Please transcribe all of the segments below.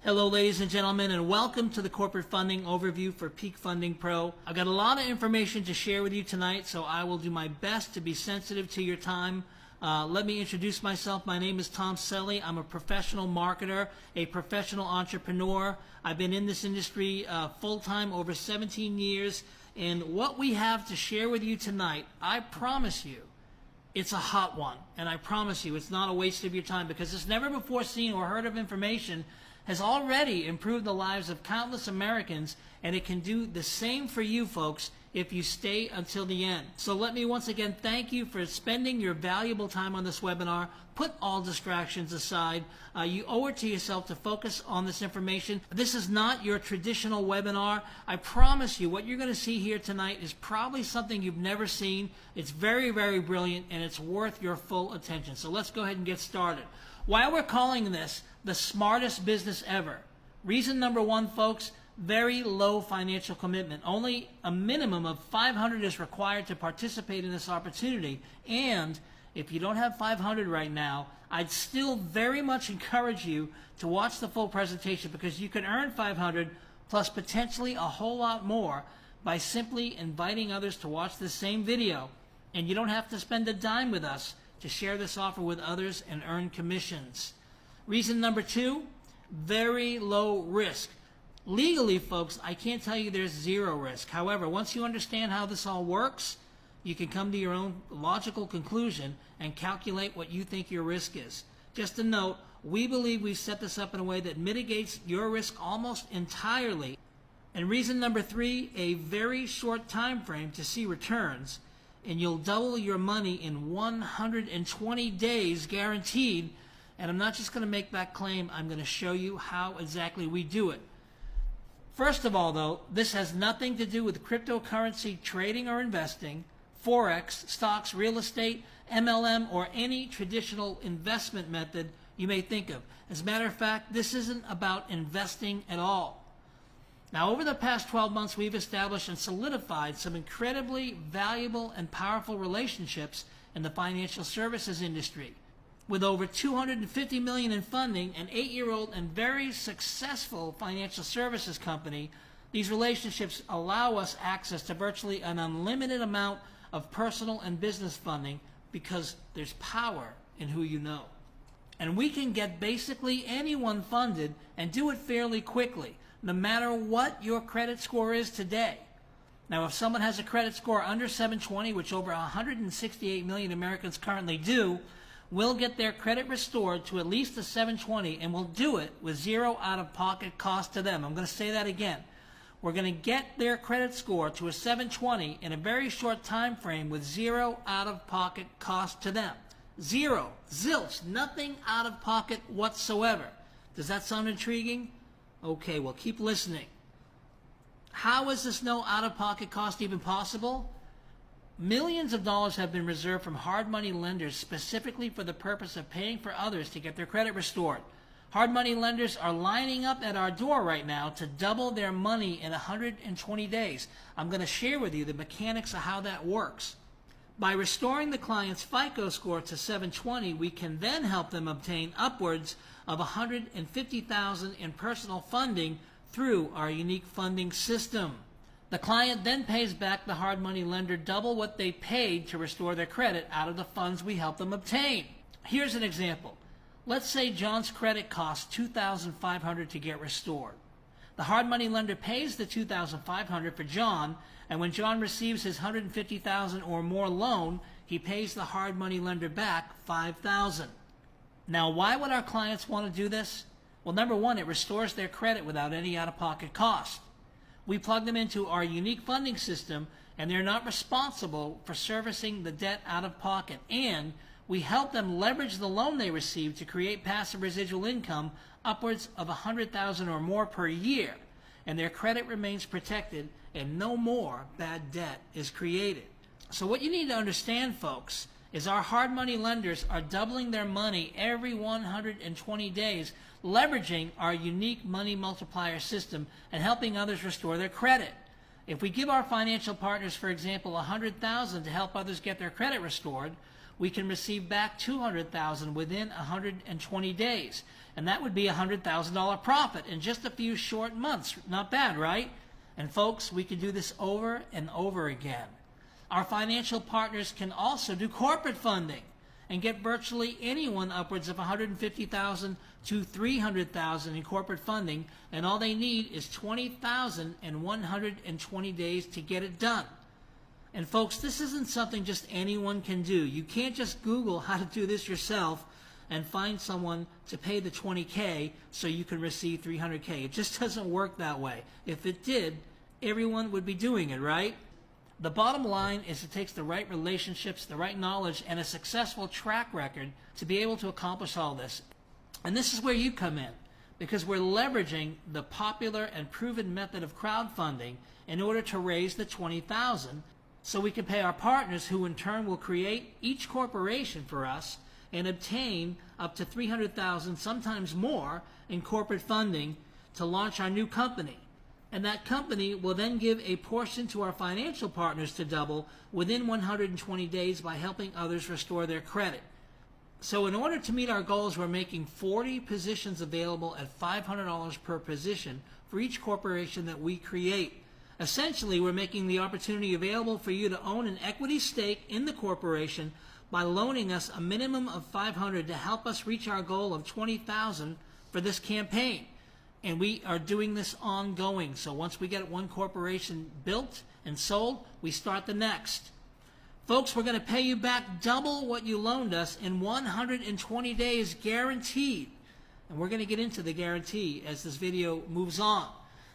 Hello ladies and gentlemen, and welcome to the corporate funding overview for PeakFundingPro. I've got a lot of information to share with you tonight, so I will do my best to be sensitive to your time. Let me introduce myself. My name is Tom Selly. I'm a professional marketer, a professional entrepreneur. I've been in this industry full-time over 17 years, and what we have to share with you tonight, I promise you, it's a hot one, and I promise you it's not a waste of your time, because this never before seen or heard of information has already improved the lives of countless Americans, and it can do the same for you folks if you stay until the end. So let me once again thank you for spending your valuable time on this webinar. Put all distractions aside. You owe it to yourself to focus on this information. This is not your traditional webinar. I promise you what you're going to see here tonight is probably something you've never seen. It's very, very brilliant, and it's worth your full attention. So let's go ahead and get started. Why we're calling this the smartest business ever. Reason number one, folks, very low financial commitment. Only a minimum of $500 is required to participate in this opportunity. And if you don't have $500 right now, I'd still very much encourage you to watch the full presentation, because you can earn $500 plus potentially a whole lot more by simply inviting others to watch the same video. And you don't have to spend a dime with us to share this offer with others and earn commissions. Reason number two, very low risk. Legally, folks, I can't tell you there's zero risk. However, once you understand how this all works, you can come to your own logical conclusion and calculate what you think your risk is. Just a note, we believe we've set this up in a way that mitigates your risk almost entirely. And reason number three, a very short time frame to see returns, and you'll double your money in 120 days guaranteed. And I'm not just going to make that claim, I'm going to show you how exactly we do it. First of all, though, this has nothing to do with cryptocurrency trading or investing, Forex, stocks, real estate, MLM, or any traditional investment method you may think of. As a matter of fact, this isn't about investing at all. Now, over the past 12 months, we've established and solidified some incredibly valuable and powerful relationships in the financial services industry. With over $250 million in funding, an 8-year-old and very successful financial services company, these relationships allow us access to virtually an unlimited amount of personal and business funding, because there's power in who you know. And we can get basically anyone funded and do it fairly quickly, no matter what your credit score is today. Now, if someone has a credit score under 720, which over 168 million Americans currently do, we'll get their credit restored to at least a 720, and we'll do it with zero out-of-pocket cost to them. I'm going to say that again. We're going to get their credit score to a 720 in a very short time frame with zero out-of-pocket cost to them. Zero. Zilch. Nothing out of pocket whatsoever. Does that sound intriguing? Okay, well, keep listening. How is this no out-of-pocket cost even possible? Millions of dollars have been reserved from hard money lenders specifically for the purpose of paying for others to get their credit restored. Hard money lenders are lining up at our door right now to double their money in 120 days. I'm going to share with you the mechanics of how that works. By restoring the client's FICO score to 720, we can then help them obtain upwards of $150,000 in personal funding through our unique funding system. The client then pays back the hard money lender double what they paid to restore their credit out of the funds we help them obtain. Here's an example. Let's say John's credit costs $2,500 to get restored. The hard money lender pays the $2,500 for John, and when John receives his $150,000 or more loan, he pays the hard money lender back $5,000. Now, why would our clients want to do this? Well, number one, it restores their credit without any out-of-pocket cost. We plug them into our unique funding system, and they're not responsible for servicing the debt out of pocket. And we help them leverage the loan they receive to create passive residual income upwards of $100,000 or more per year. And their credit remains protected, and no more bad debt is created. So what you need to understand, folks, is our hard money lenders are doubling their money every 120 days, leveraging our unique money multiplier system and helping others restore their credit. If we give our financial partners, for example, $100,000 to help others get their credit restored, we can receive back $200,000 within 120 days. And that would be a $100,000 profit in just a few short months. Not bad, right? And folks, we can do this over and over again. Our financial partners can also do corporate funding and get virtually anyone upwards of $150,000 to $300,000 in corporate funding, and all they need is $20,000 in 120 days to get it done. And folks, this isn't something just anyone can do. You can't just Google how to do this yourself and find someone to pay the $20K so you can receive $300K. It just doesn't work that way. If it did, everyone would be doing it, right? The bottom line is it takes the right relationships, the right knowledge, and a successful track record to be able to accomplish all this. And this is where you come in, because we're leveraging the popular and proven method of crowdfunding in order to raise the $20,000 so we can pay our partners, who in turn will create each corporation for us and obtain up to $300,000, sometimes more, in corporate funding to launch our new company. And that company will then give a portion to our financial partners to double within 120 days by helping others restore their credit. So in order to meet our goals, we're making 40 positions available at $500 per position for each corporation that we create. Essentially, we're making the opportunity available for you to own an equity stake in the corporation by loaning us a minimum of $500 to help us reach our goal of $20,000 for this campaign. And we are doing this ongoing. So once we get one corporation built and sold, we start the next. Folks, we're going to pay you back double what you loaned us in 120 days guaranteed. And we're going to get into the guarantee as this video moves on.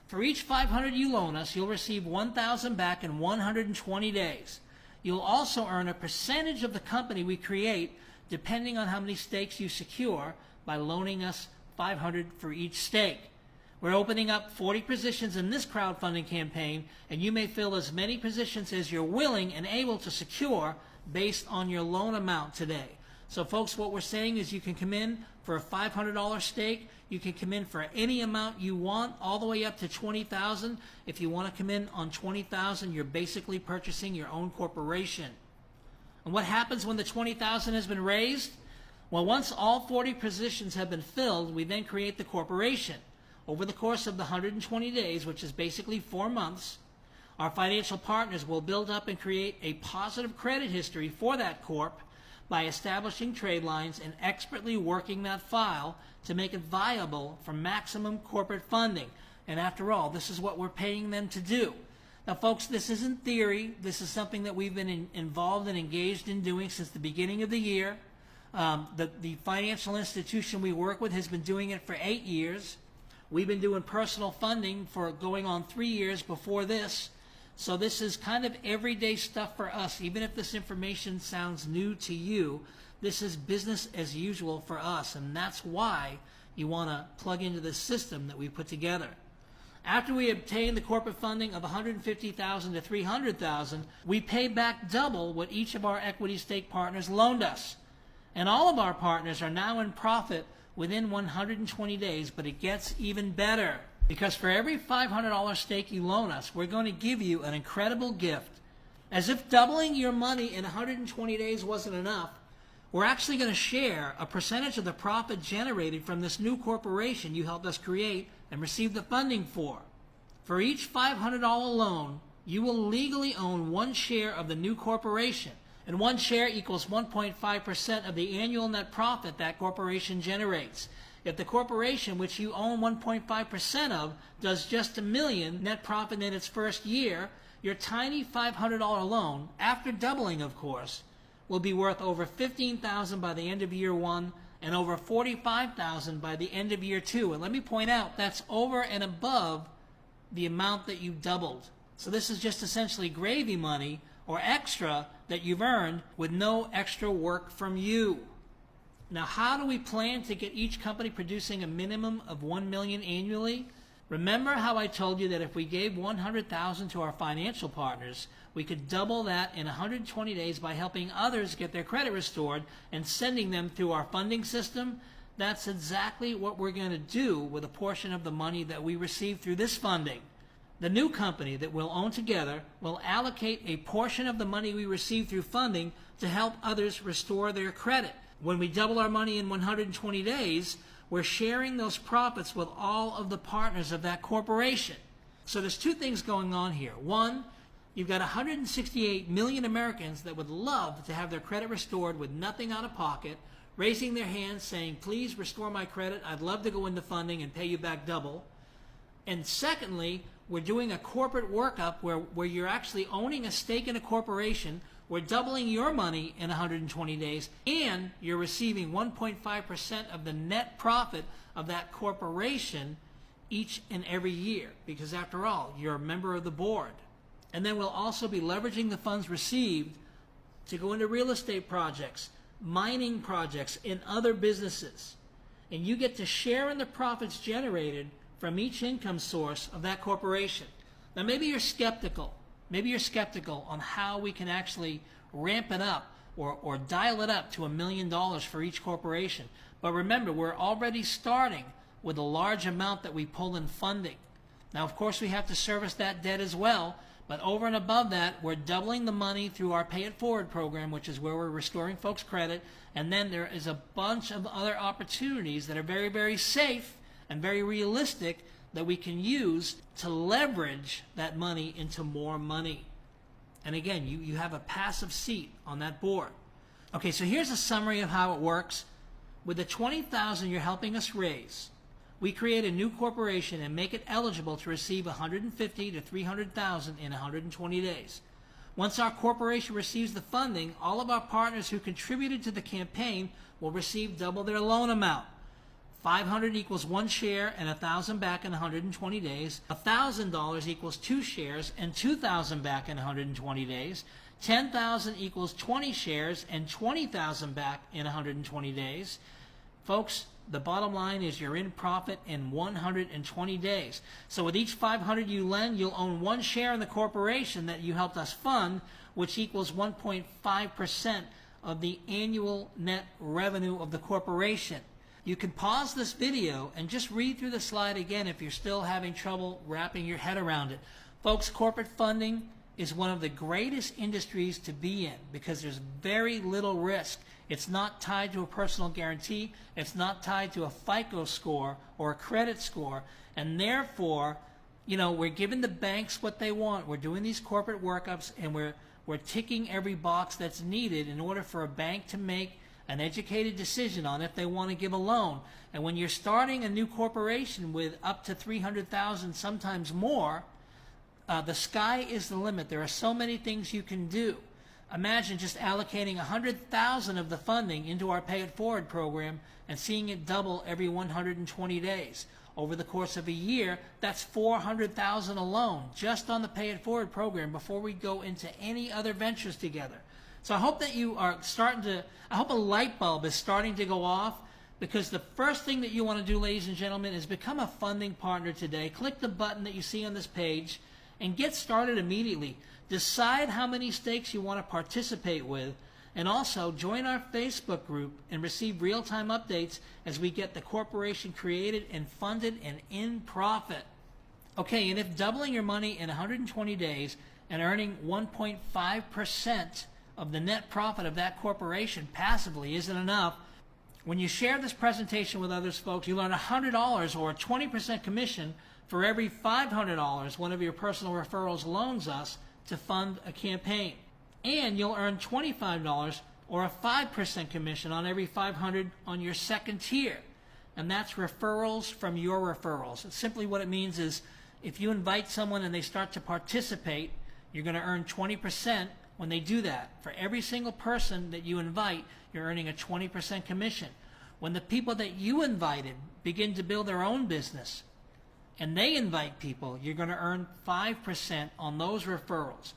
For each $500 you loan us, you'll receive $1,000 back in 120 days. You'll also earn a percentage of the company we create depending on how many stakes you secure by loaning us $500 for each stake. We're opening up 40 positions in this crowdfunding campaign, and you may fill as many positions as you're willing and able to secure based on your loan amount today. So folks, what we're saying is you can come in for a $500 stake. You can come in for any amount you want, all the way up to $20,000. If you want to come in on $20,000, you're basically purchasing your own corporation. And what happens when the $20,000 has been raised? Well, once all 40 positions have been filled, we then create the corporation. Over the course of the 120 days, which is basically 4 months, our financial partners will build up and create a positive credit history for that corp by establishing trade lines and expertly working that file to make it viable for maximum corporate funding. And after all, this is what we're paying them to do. Now, folks, this isn't theory. This is something that we've been involved and engaged in doing since the beginning of the year. The financial institution we work with has been doing it for 8 years. We've been doing personal funding for going on 3 years before this. So this is kind of everyday stuff for us. Even if this information sounds new to you, this is business as usual for us. And that's why you want to plug into this system that we put together. After we obtain the corporate funding of $150,000 to $300,000, we pay back double what each of our equity stake partners loaned us. And all of our partners are now in profit within 120 days, but it gets even better. Because for every $500 stake you loan us, we're going to give you an incredible gift. As if doubling your money in 120 days wasn't enough, we're actually going to share a percentage of the profit generated from this new corporation you helped us create and receive the funding for. For each $500 loan, you will legally own 1 share of the new corporation. And 1 share equals 1.5% of the annual net profit that corporation generates. If the corporation, which you own 1.5% of, does just $1 million net profit in its first year, your tiny $500 loan, after doubling of course, will be worth over $15,000 by the end of year 1 and over $45,000 by the end of year 2. And let me point out, that's over and above the amount that you doubled. So this is just essentially gravy money or extra that you've earned with no extra work from you. Now, how do we plan to get each company producing a minimum of $1 million annually? Remember how I told you that if we gave $100,000 to our financial partners, we could double that in 120 days by helping others get their credit restored and sending them through our funding system? That's exactly what we're going to do with a portion of the money that we receive through this funding. The new company that we'll own together will allocate a portion of the money we receive through funding to help others restore their credit. When we double our money in 120 days, we're sharing those profits with all of the partners of that corporation. So there's two things going on here. One, you've got 168 million Americans that would love to have their credit restored with nothing out of pocket, raising their hands saying, please restore my credit. I'd love to go into funding and pay you back double. And secondly, we're doing a corporate workup where you're actually owning a stake in a corporation. We're doubling your money in 120 days, and you're receiving 1.5% of the net profit of that corporation each and every year, because after all, you're a member of the board. And then we'll also be leveraging the funds received to go into real estate projects, mining projects, and other businesses. And you get to share in the profits generated from each income source of that corporation. Now maybe you're skeptical. Maybe you're skeptical on how we can actually ramp it up or dial it up to $1 million for each corporation. But remember, we're already starting with a large amount that we pull in funding. Now, of course, we have to service that debt as well, but over and above that, we're doubling the money through our Pay It Forward program, which is where we're restoring folks' credit, and then there is a bunch of other opportunities that are very, very safe and very realistic that we can use to leverage that money into more money. And again, you have a passive seat on that board. Okay, so here's a summary of how it works. With the $20,000 you're helping us raise, we create a new corporation and make it eligible to receive $150,000 to $300,000 in 120 days. Once our corporation receives the funding, all of our partners who contributed to the campaign will receive double their loan amount. 500 equals 1 share and 1,000 back in 120 days. $1,000 equals 2 shares and 2,000 back in 120 days. 10,000 equals 20 shares and 20,000 back in 120 days. Folks, the bottom line is you're in profit in 120 days. So with each 500 you lend, you'll own 1 share in the corporation that you helped us fund, which equals 1.5% of the annual net revenue of the corporation. You can pause this video and just read through the slide again if you're still having trouble wrapping your head around it. Folks, corporate funding is one of the greatest industries to be in because there's very little risk. It's not tied to a personal guarantee. It's not tied to a FICO score or a credit score. And therefore, we're giving the banks what they want. We're doing these corporate workups, and we're ticking every box that's needed in order for a bank to make an educated decision on if they want to give a loan. And when you're starting a new corporation with up to $300,000, sometimes more, the sky is the limit. There are so many things you can do. Imagine just allocating $100,000 of the funding into our Pay It Forward program and seeing it double every 120 days. Over the course of a year, that's $400,000 alone just on the Pay It Forward program before we go into any other ventures together. So I hope that you are I hope a light bulb is starting to go off, because the first thing that you want to do, ladies and gentlemen, is become a funding partner today. Click the button that you see on this page and get started immediately. Decide how many stakes you want to participate with, and also join our Facebook group and receive real-time updates as we get the corporation created and funded and in profit. Okay, and if doubling your money in 120 days and earning 1.5% of the net profit of that corporation passively isn't enough, when you share this presentation with others, folks, you earn $100 or a 20% commission for every $500 one of your personal referrals loans us to fund a campaign. And you'll earn $25 or a 5% commission on every $500 on your second tier. And that's referrals from your referrals. And simply what it means is if you invite someone and they start to participate, you're going to earn 20% when they do that. For every single person that you invite, you're earning a 20% commission. When the people that you invited begin to build their own business and they invite people, you're going to earn 5% on those referrals.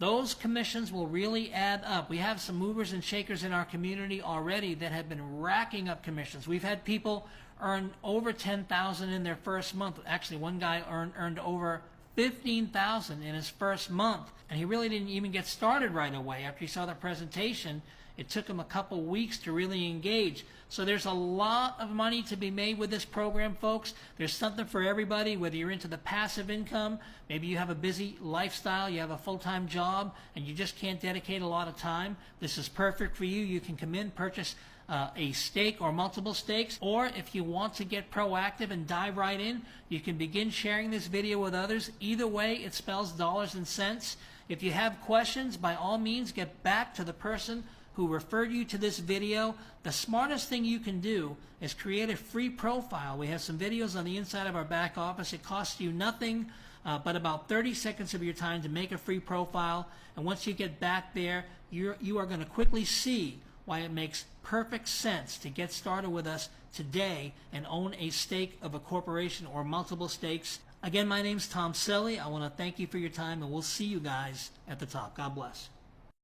Those commissions will really add up. We have some movers and shakers in our community already that have been racking up commissions. We've had people earn over $10,000 in their first month. Actually, one guy earned over $15,000 in his first month, and he really didn't even get started right away. After he saw the presentation, It took them a couple weeks to really engage. So there's a lot of money to be made with this program, folks. There's something for everybody, whether you're into the passive income, maybe you have a busy lifestyle, you have a full-time job, and you just can't dedicate a lot of time. This is perfect for you. You can come in, purchase a stake or multiple stakes, or if you want to get proactive and dive right in, you can begin sharing this video with others. Either way, it spells dollars and cents. If you have questions, by all means, get back to the person who referred you to this video. The smartest thing you can do is create a free profile. We have some videos on the inside of our back office. It costs you nothing but about 30 seconds of your time to make a free profile. And once you get back there, you are going to quickly see why it makes perfect sense to get started with us today and own a stake of a corporation or multiple stakes. Again, my name's Tom Selly. I want to thank you for your time, and we'll see you guys at the top. God bless.